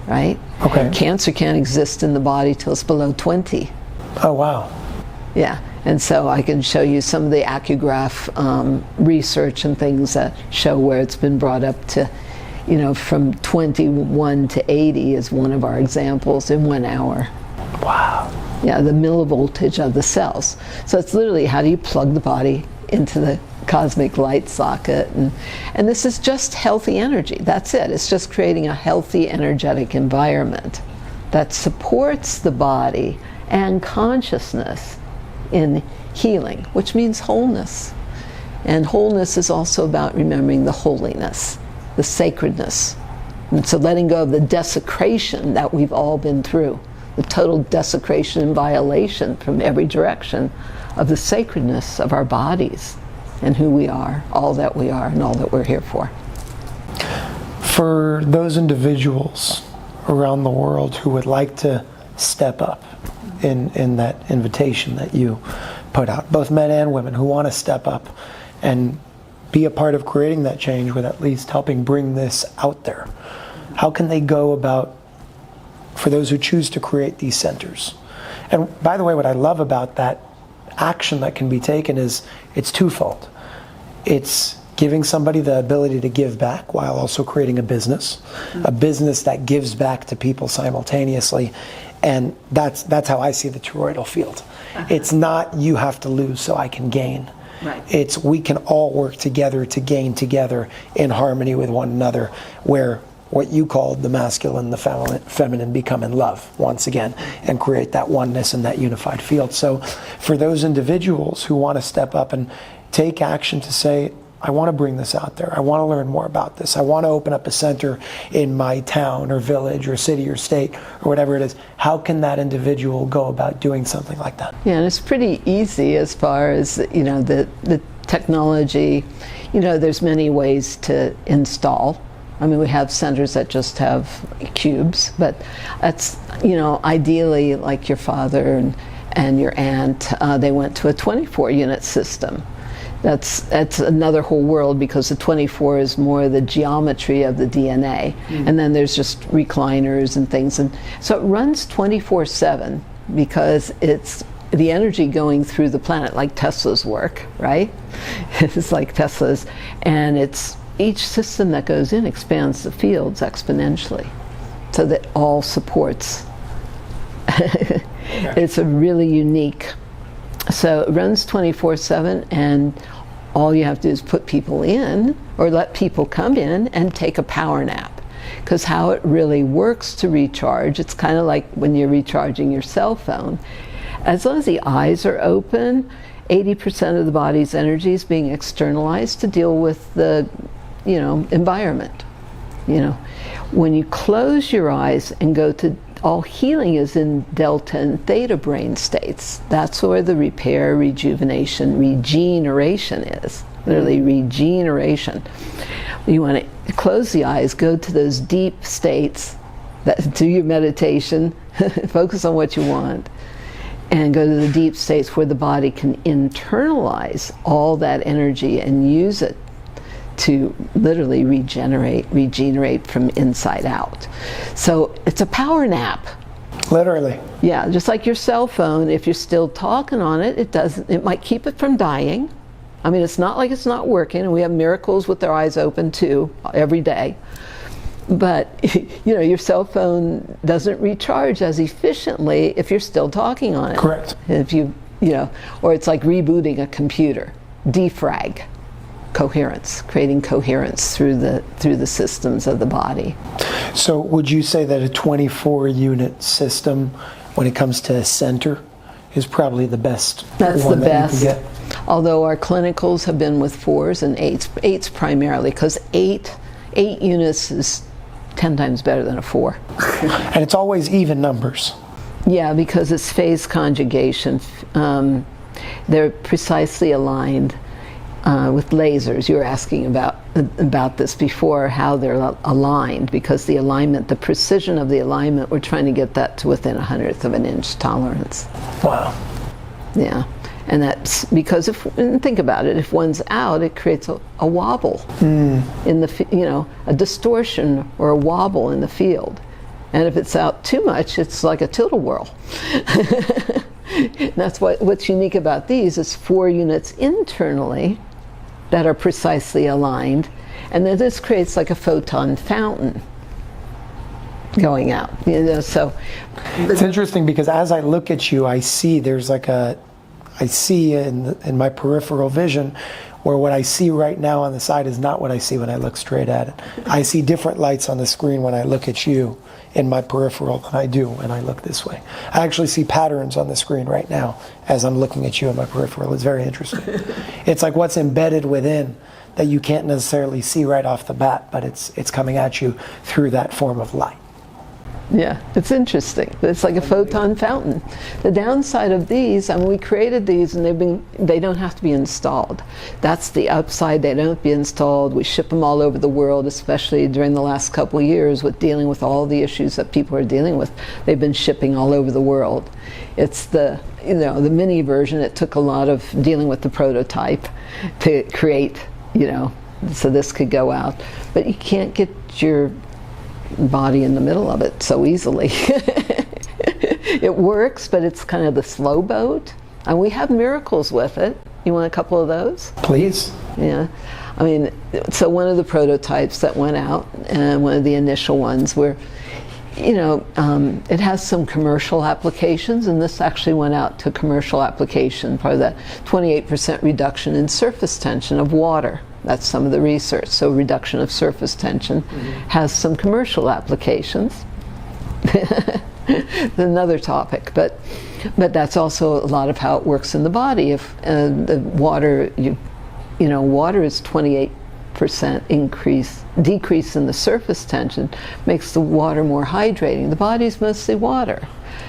right? Okay. Cancer can't exist in the body till it's below 20. Oh, wow. Yeah, and so I can show you some of the acograph research and things that show where it's been brought up to, from 21 to 80 is one of our examples in 1 hour. Wow. Yeah, the millivoltage of the cells. So it's literally, how do you plug the body into the cosmic light socket? And this is just healthy energy. That's it. It's just creating a healthy, energetic environment that supports the body and consciousness in healing, which means wholeness. And wholeness is also about remembering the holiness, the sacredness. And so letting go of the desecration that we've all been through, the total desecration and violation from every direction of the sacredness of our bodies and who we are, all that we are, and all that we're here for. For those individuals around the world who would like to step up in that invitation that you put out, both men and women who want to step up and be a part of creating that change with at least helping bring this out there, how can they go about, for those who choose to create these centers? And by the way, what I love about that action that can be taken is it's twofold. It's giving somebody the ability to give back while also creating a business that gives back to people simultaneously. And that's how I see the toroidal field. It's not you have to lose so I can gain. Right. It's we can all work together to gain together in harmony with one another, where what you called the masculine, the feminine become in love once again and create that oneness and that unified field. So for those individuals who want to step up and take action to say, I want to bring this out there. I want to learn more about this. I want to open up a center in my town or village or city or state or whatever it is. How can that individual go about doing something like that? Yeah, and it's pretty easy as far as, the technology. There's many ways to install. I mean, we have centers that just have cubes, but that's, ideally like your father and your aunt, they went to a 24-unit system. That's another whole world, because the 24 is more the geometry of the DNA. And then there's just recliners and things. And so it runs 24/7 because it's the energy going through the planet, like Tesla's work, right? It's like Tesla's. And it's each system that goes in expands the fields exponentially so that all supports. It's a really unique. So it runs 24/7, and all you have to do is put people in or let people come in and take a power nap. Because how it really works to recharge, it's kind of like when you're recharging your cell phone. As long as the eyes are open, 80% of the body's energy is being externalized to deal with the environment. you know. When you close your eyes and go to, all healing is in delta and theta brain states. That's where the repair, rejuvenation, regeneration is. Literally regeneration. You want to close the eyes, go to those deep states, do your meditation, focus on what you want, and go to the deep states where the body can internalize all that energy and use it to literally regenerate from inside out. So it's a power nap. Literally. Yeah, just like your cell phone, if you're still talking on it, it might keep it from dying. I mean, it's not like it's not working, and we have miracles with their eyes open too, every day. But, you know, your cell phone doesn't recharge as efficiently if you're still talking on it. Correct. If you know, or it's like rebooting a computer, defrag. Coherence, creating coherence through the systems of the body. So would you say that a 24-unit system, when it comes to a center, is probably the best? That's the best. That you can get? Although our clinicals have been with 4s and 8s. 8s primarily, because 8 units is 10 times better than a 4. And it's always even numbers. Yeah, because it's phase conjugation. They're precisely aligned. With lasers, you were asking about this before, how they're aligned, because the alignment, the precision of the alignment, we're trying to get that to within 1/100 of an inch tolerance. Wow. Yeah, and that's because and think about it, if one's out, it creates a wobble in the, you know, a distortion or a wobble in the field, and if it's out too much, it's like a tilt-a-whirl. That's what's unique about these is 4 units internally that are precisely aligned, and then this creates like a photon fountain going out. You know, so it's interesting because as I look at you, I see there's like I see in my peripheral vision where what I see right now on the side is not what I see when I look straight at it. I see different lights on the screen when I look at you in my peripheral than I do when I look this way. I actually see patterns on the screen right now as I'm looking at you in my peripheral. It's very interesting. It's like what's embedded within that you can't necessarily see right off the bat, but it's coming at you through that form of light. yeah, it's interesting. It's like a photon fountain. The downside of these, I mean, we created these and they don't have to be installed. That's the upside. They don't have to be installed. We ship them all over the world, especially during the last couple of years with dealing with all the issues that people are dealing with. They've been shipping all over the world. It's the, you know, the mini version. It took a lot of dealing with the prototype to create, you know, so this could go out. But you can't get your body in the middle of it so easily. It works, but it's kind of the slow boat. And we have miracles with it. You want a couple of those? Please. Yeah. I mean, so one of the prototypes that went out, and one of the initial ones where, you know, it has some commercial applications, and this actually went out to commercial application, part of that 28% reduction in surface tension of water. That's some of the research. So reduction of surface tension has some commercial applications. Another topic, but that's also a lot of how it works in the body. If the water, you know, water is 28% decrease in the surface tension, makes the water more hydrating. The body's mostly water.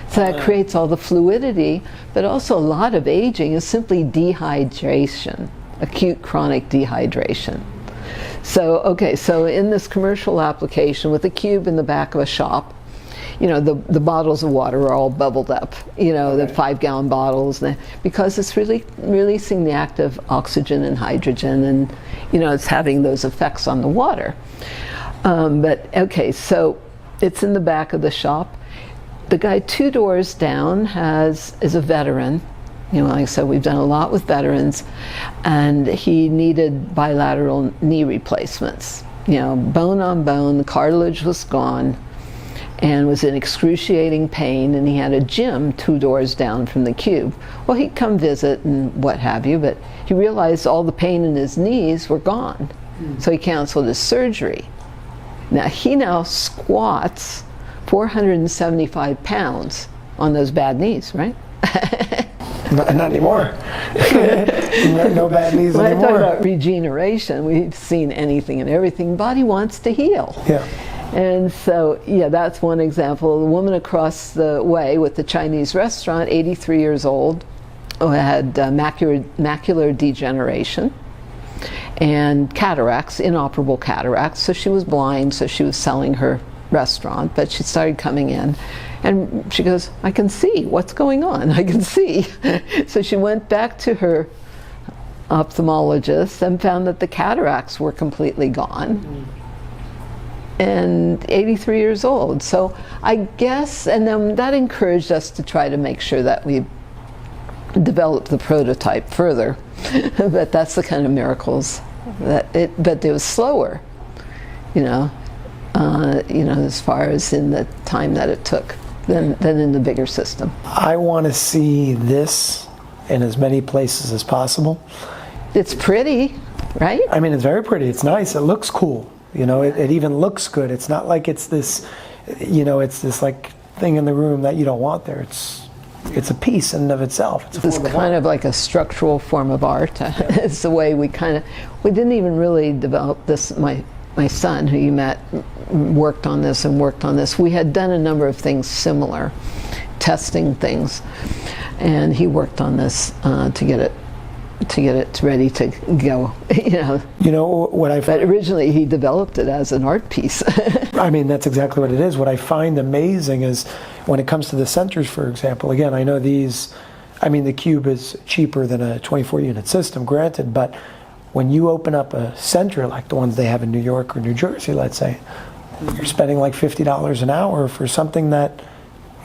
So that creates all the fluidity, but also a lot of aging is simply dehydration. Acute chronic dehydration. So, okay, so in this commercial application with a cube in the back of a shop, you know, the bottles of water are all bubbled up, you know, the 5-gallon bottles, because it's really releasing the active oxygen and hydrogen, and, you know, it's having those effects on the water. But, okay, so it's in the back of the shop. The guy 2 doors down is a veteran. You know, like I said, we've done a lot with veterans, and he needed bilateral knee replacements. You know, bone on bone, the cartilage was gone, and was in excruciating pain, and he had a gym 2 doors down from the cube. Well, he'd come visit and what have you, but he realized all the pain in his knees were gone, so he canceled his surgery. Now, he now squats 475 pounds on those bad knees, right? Not anymore. No bad knees When I anymore. talk about regeneration, we've seen anything and everything. Body wants to heal. Yeah. And so, yeah, that's one example. The woman across the way with the Chinese restaurant, 83 years old, who had macular degeneration and cataracts, inoperable cataracts. So she was blind, so she was selling her restaurant, but she started coming in. And she goes, I can see what's going on. I can see. So she went back to her ophthalmologist and found that the cataracts were completely gone. And 83 years old. So I guess, and then that encouraged us to try to make sure that we develop the prototype further. But that's the kind of miracles but it was slower, as far as in the time that it took than in the bigger system. I want to see this in as many places as possible. It's pretty, right? I mean, it's very pretty. It's nice. It looks cool. It even looks good. It's not like it's this, it's this like thing in the room that you don't want there. It's a piece in and of itself. It's kind of like a structural form of art. It's the way we didn't even really develop this. My son, who you met, worked on this and worked on this. We had done a number of things similar, testing things, and he worked on this to get it ready to go. But originally he developed it as an art piece. I mean, that's exactly what it is. What I find amazing is when it comes to the centers, for example. Again, I know the cube is cheaper than a 24-unit system, granted, but when you open up a center like the ones they have in New York or New Jersey, let's say, you're spending like $50 an hour for something that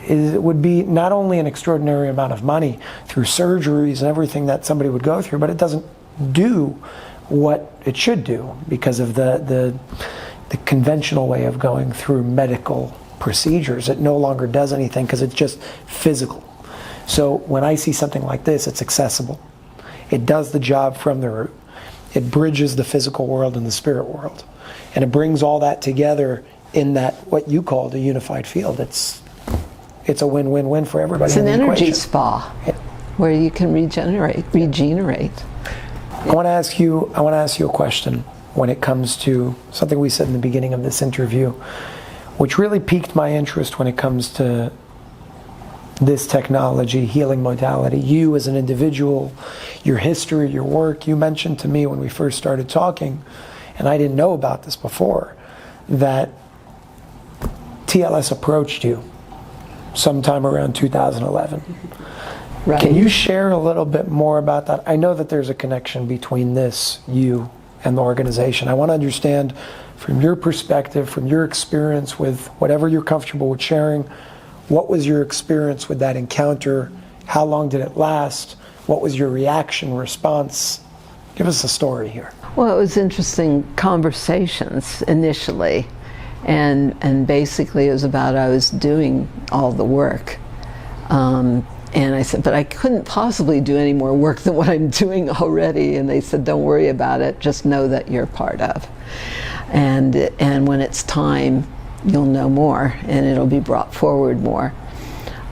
would be not only an extraordinary amount of money through surgeries and everything that somebody would go through, but it doesn't do what it should do because of the conventional way of going through medical procedures. It no longer does anything because it's just physical. So when I see something like this, it's accessible. It does the job from the root. It bridges the physical world and the spirit world. And it brings all that together in that, what you called a unified field. It's a win-win-win for everybody. It's an energy spa where you can regenerate. I want to ask you a question when it comes to something we said in the beginning of this interview, which really piqued my interest when it comes to this technology, healing modality. You as an individual, your history, your work. You mentioned to me when we first started talking, and I didn't know about this before, that TLS approached you sometime around 2011. Right. Can you share a little bit more about that? I know that there's a connection between this, you, and the organization. I want to understand from your perspective, from your experience with whatever you're comfortable with sharing, what was your experience with that encounter? How long did it last? What was your reaction, response? Give us a story here. Well, it was interesting conversations initially. And basically it was about I was doing all the work. And I said, but I couldn't possibly do any more work than what I'm doing already. And they said, don't worry about it. Just know that you're part of. And when it's time, you'll know more and it'll be brought forward more.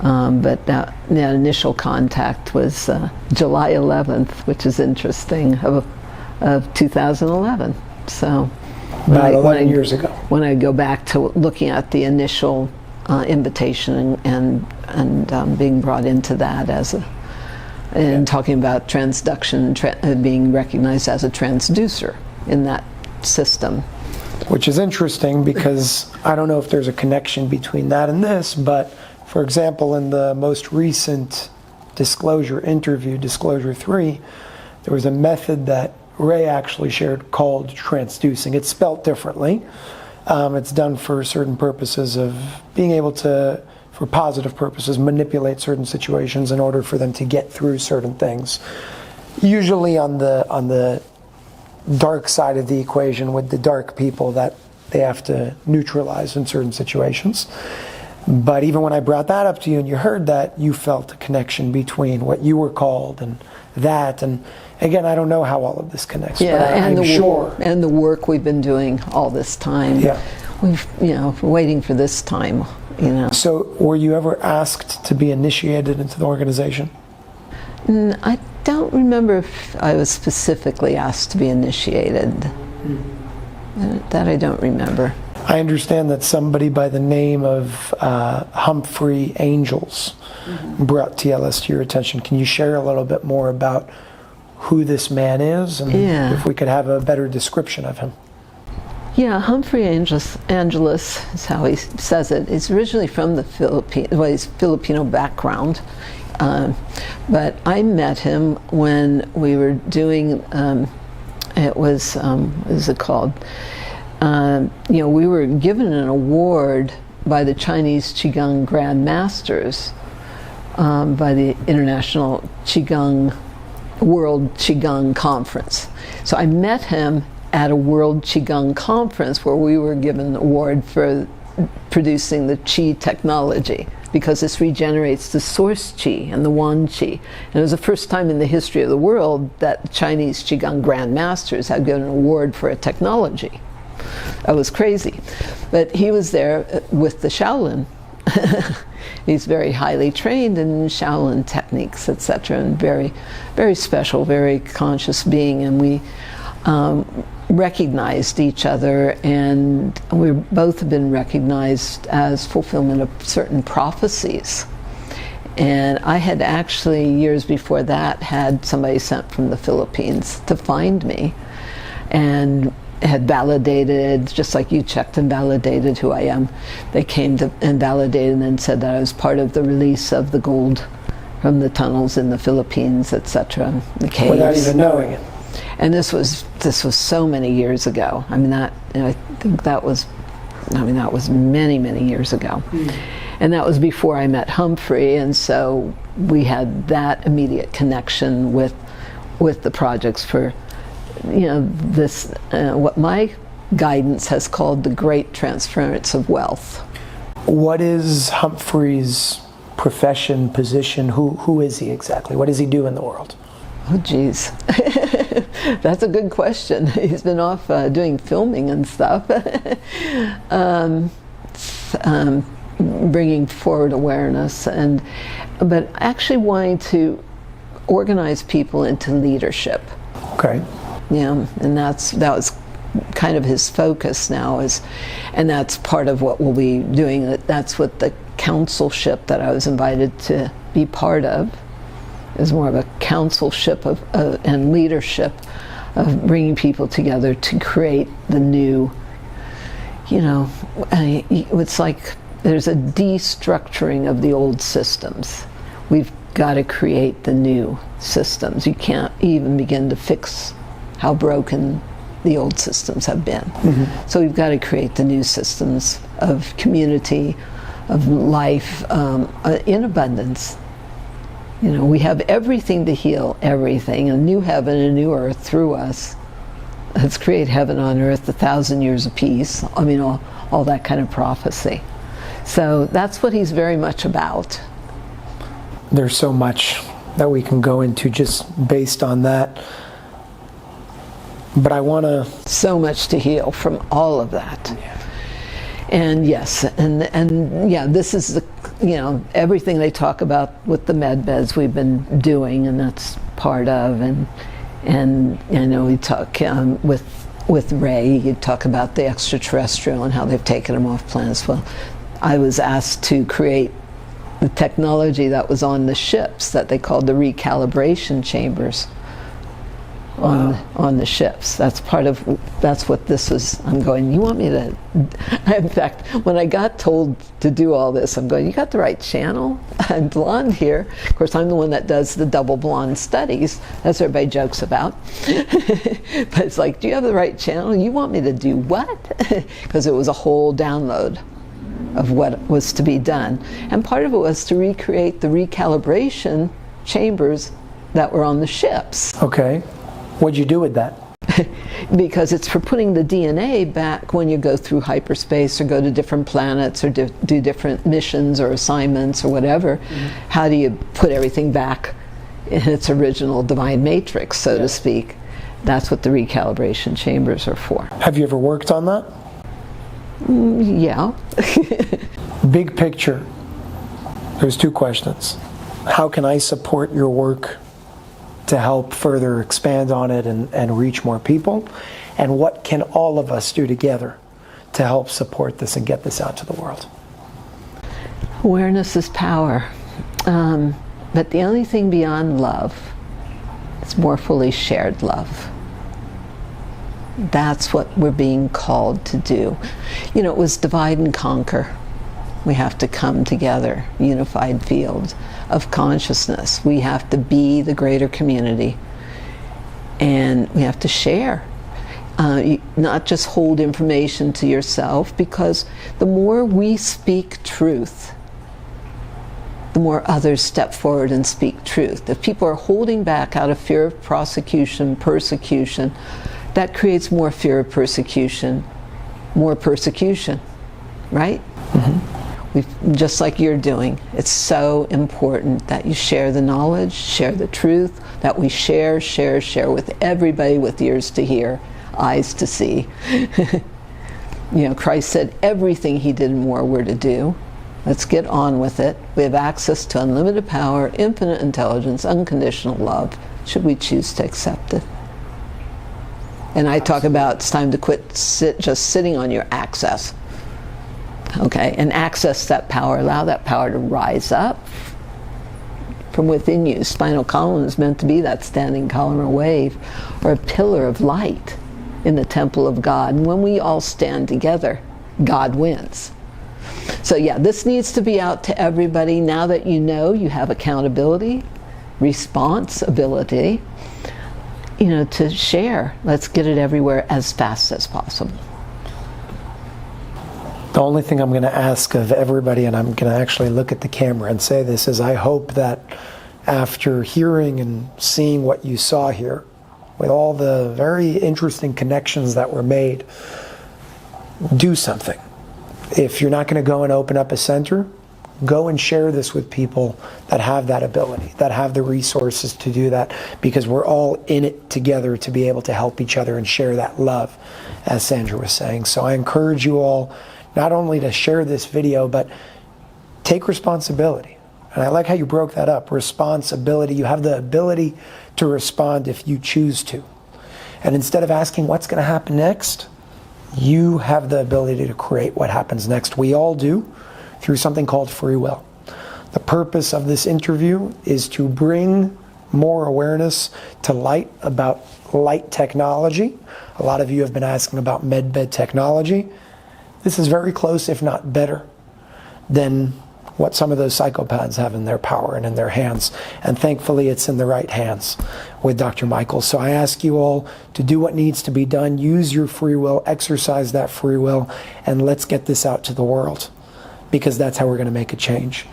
But that initial contact was July 11th, which is interesting, of 2011. So about 11 years ago. When I go back to looking at the initial invitation and being brought into that and talking about transduction, being recognized as a transducer in that system. Which is interesting because I don't know if there's a connection between that and this, but for example, in the most recent disclosure interview, Disclosure 3, there was a method that Ray actually shared called transducing. It's spelt differently. It's done for certain purposes of being able to, for positive purposes, manipulate certain situations in order for them to get through certain things. Usually on the dark side of the equation with the dark people that they have to neutralize in certain situations. But even when I brought that up to you and you heard that, you felt a connection between what you were called and that. And again, I don't know how all of this connects, but I'm sure. And the work we've been doing all this time. Yeah. We're waiting for this time, So were you ever asked to be initiated into the organization? I don't remember if I was specifically asked to be initiated. That I don't remember. I understand that somebody by the name of Humphrey Angels brought TLS to your attention. Can you share a little bit more about who this man is, and if we could have a better description of him? Yeah, Humphrey Angelus is how he says it. He's originally from the Philippines, well, he's Filipino background. But I met him when we were doing, what is it called? We were given an award by the Chinese Qigong Grand Masters, by the International World Qigong Conference. So I met him at a World Qigong Conference where we were given an award for producing the Qi technology, because this regenerates the source Qi and the Wan Qi. And it was the first time in the history of the world that the Chinese Qigong Grand Masters had given an award for a technology. That was crazy. But he was there with the Shaolin. He's very highly trained in Shaolin techniques, etc., and very, very special, very conscious being. And we recognized each other, and we both have been recognized as fulfillment of certain prophecies. And I had actually, years before that, had somebody sent from the Philippines to find me, and had validated, just like you checked and validated who I am. They came to and validated and said that I was part of the release of the gold from the tunnels in the Philippines, etc., the caves. Without even knowing it. And this was so many years ago. I mean, I think that was many, many years ago. And that was before I met Humphrey, and so we had that immediate connection with the projects for, this, what my guidance has called the great transference of wealth. What is Humphrey's profession, position? Who is he exactly? What does he do in the world? Oh, geez. That's a good question. He's been off doing filming and stuff. Bringing forward awareness, but actually wanting to organize people into leadership. Okay. Yeah, and that was kind of his focus now, and that's part of what we'll be doing. That's what the councilship that I was invited to be part of is more of a councilship and leadership of bringing people together to create the new. It's like there's a destructuring of the old systems. We've got to create the new systems. You can't even begin to fix how broken the old systems have been. So we've got to create the new systems of community, of life, in abundance. We have everything to heal everything, a new heaven, a new earth through us. Let's create heaven on earth, 1,000 years of peace. I mean, all that kind of prophecy. So that's what he's very much about. There's so much that we can go into just based on that. But I want to... So much to heal from all of that. Yeah. And yes, and yeah, this is the, everything they talk about with the MedBeds we've been doing, and that's part of, and we talk with Ray, you talk about the extraterrestrial and how they've taken them off planets. Well, I was asked to create the technology that was on the ships that they called the recalibration chambers. Wow. On the ships. That's what this was. I'm going, you want me to... In fact, when I got told to do all this, I'm going, you got the right channel? I'm blonde here. Of course, I'm the one that does the double blonde studies. That's what everybody jokes about. But it's like, do you have the right channel? You want me to do what? Because it was a whole download of what was to be done. And part of it was to recreate the recalibration chambers that were on the ships. Okay. What'd you do with that? Because it's for putting the DNA back when you go through hyperspace or go to different planets or do different missions or assignments or whatever. How do you put everything back in its original divine matrix, so to speak? That's what the recalibration chambers are for. Have you ever worked on that? Yeah. Big picture. There's two questions. How can I support your work to help further expand on it and reach more people? And what can all of us do together to help support this and get this out to the world? Awareness is power. But the only thing beyond love is more fully shared love. That's what we're being called to do. You know, it was divide and conquer. We have to come together, unified field of consciousness. We have to be the greater community, and we have to share. Not just hold information to yourself, because the more we speak truth, the more others step forward and speak truth. If people are holding back out of fear of prosecution, persecution, that creates more fear of persecution, right? Just like you're doing. It's so important that you share the knowledge, share the truth, that we share with everybody with ears to hear, eyes to see. You know, Christ said everything he did and more we're to do. Let's get on with it. We have access to unlimited power, infinite intelligence, unconditional love, should we choose to accept it. And I talk about it's time to quit just sitting on your access. Okay, and access that power, allow that power to rise up from within you. Spinal column is meant to be that standing column or wave, or a pillar of light in the temple of God. And when we all stand together, God wins. So yeah, this needs to be out to everybody. Now that you know, you have accountability, responsibility, you know, to share. Let's get it everywhere as fast as possible. The only thing I'm going to ask of everybody, and I'm going to actually look at the camera and say this, is I hope that after hearing and seeing what you saw here, with all the very interesting connections that were made, do something. If you're not going to go and open up a center, go and share this with people that have that ability, that have the resources to do that, because we're all in it together to be able to help each other and share that love, as Sandra was saying. So I encourage you all not only to share this video, but take responsibility. And I like how you broke that up, responsibility. You have the ability to respond if you choose to. And instead of asking what's going to happen next, you have the ability to create what happens next. We all do, through something called free will. The purpose of this interview is to bring more awareness to light about light technology. A lot of you have been asking about MedBed technology. This is very close, if not better, than what some of those psychopaths have in their power and in their hands. And thankfully, it's in the right hands with Dr. Michael. So I ask you all to do what needs to be done. Use your free will, exercise that free will, and let's get this out to the world, because that's how we're going to make a change.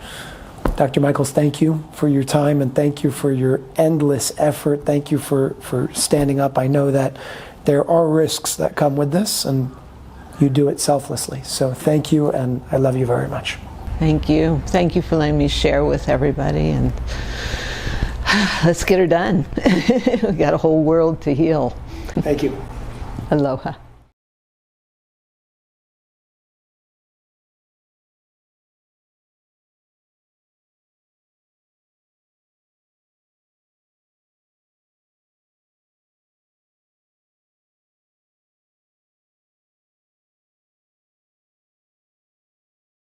Dr. Michaels, thank you for your time, and thank you for your endless effort. Thank you for standing up. I know that there are risks that come with this, and you do it selflessly. So thank you, and I love you very much. Thank you. Thank you for letting me share with everybody, and let's get her done. We've got a whole world to heal. Thank you. Aloha.